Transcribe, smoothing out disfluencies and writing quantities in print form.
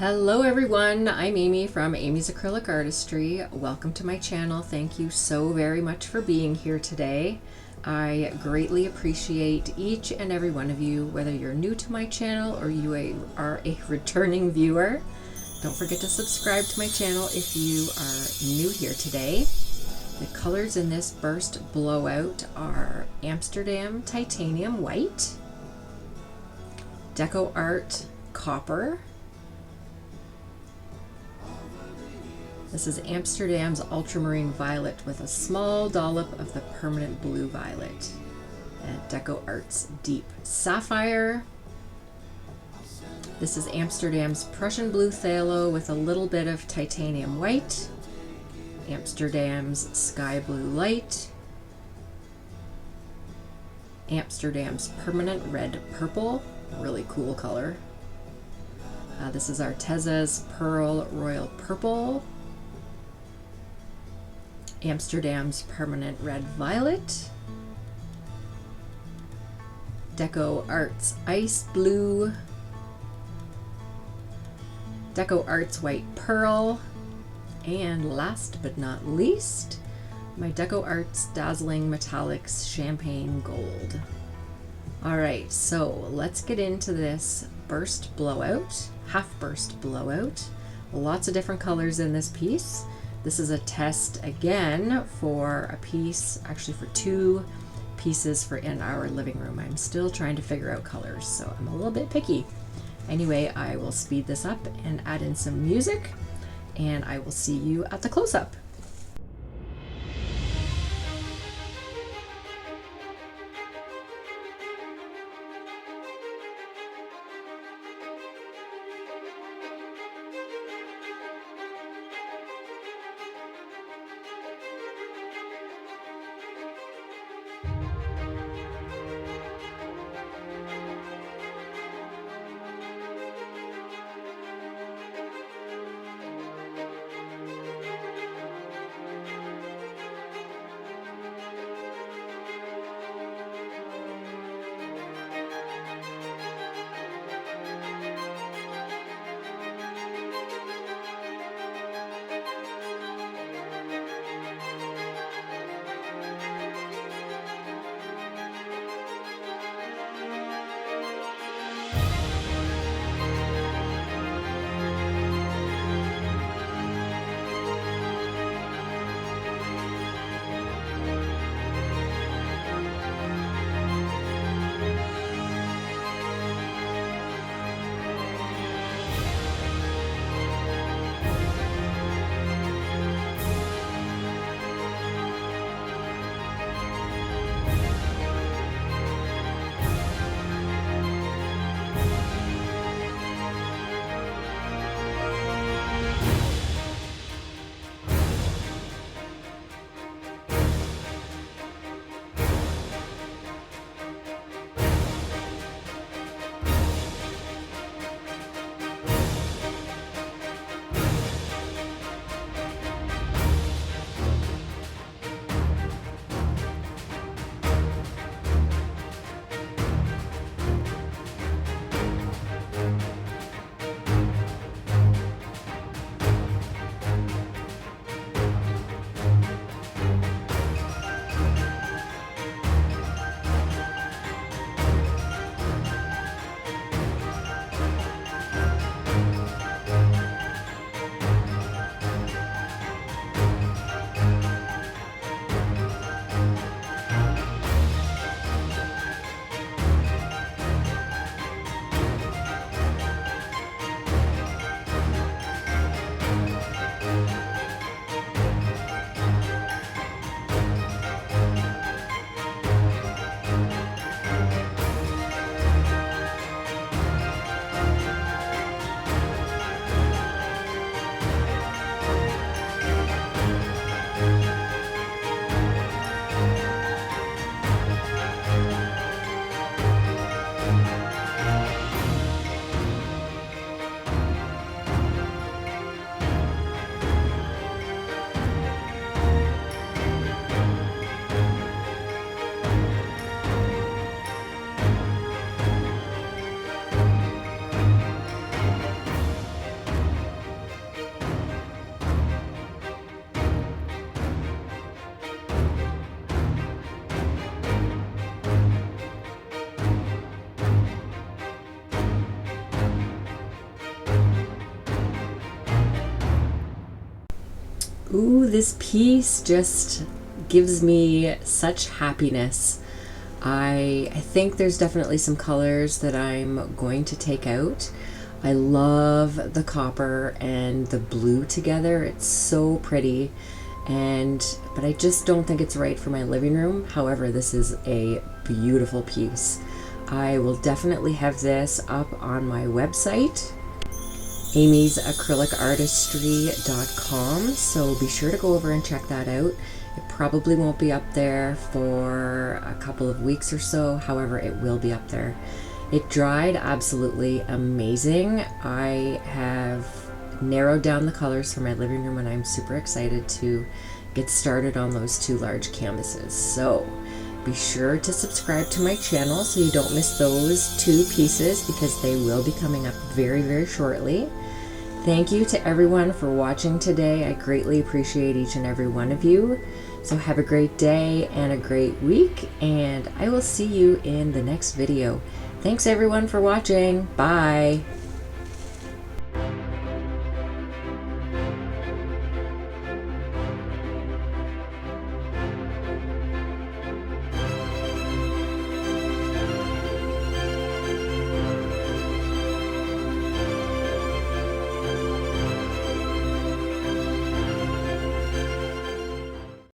Hello everyone, I'm Amy from Amy's Acrylic Artistry. Welcome to my channel. Thank you so very much for being here today. I greatly appreciate each and every one of you, whether you're new to my channel or you are a returning viewer. Don't forget to subscribe to my channel if you are new here today. The colors in this burst blowout are Amsterdam Titanium White, Deco Art Copper. This is Amsterdam's Ultramarine Violet with a small dollop of the permanent blue violet. And Deco Art's Deep Sapphire. This is Amsterdam's Prussian Blue Phthalo with a little bit of titanium white. Amsterdam's Sky Blue Light. Amsterdam's Permanent Red Purple, really cool color. This is Arteza's Pearl Royal Purple. Amsterdam's Permanent Red Violet, Deco Art's Ice Blue, Deco Art's White Pearl, and last but not least, my Deco Art's Dazzling Metallics Champagne Gold. Alright, so let's get into this burst blowout, half burst blowout. Lots of different colors in this piece. This is a test again for a piece, actually for two pieces for in our living room. I'm still trying to figure out colors, so I'm a little bit picky. Anyway, I will speed this up and add in some music, and I will see you at the close-up. Ooh, this piece just gives me such happiness. I think there's definitely some colors that I'm going to take out. I love the copper and the blue together. It's so pretty. But I just don't think it's right for my living room. However, this is a beautiful piece. I will definitely have this up on my website, amysacrylicartistry.com, so be sure to go over and check that out. It probably won't be up there for a couple of weeks or so, however, it will be up there. It dried absolutely amazing. I have narrowed down the colors for my living room and I'm super excited to get started on those 2 large canvases. So be sure to subscribe to my channel so you don't miss those 2 pieces, because they will be coming up very, very shortly. Thank you to everyone for watching today. I greatly appreciate each and every one of you. So have a great day and a great week, and I will see you in the next video. Thanks everyone for watching. Bye.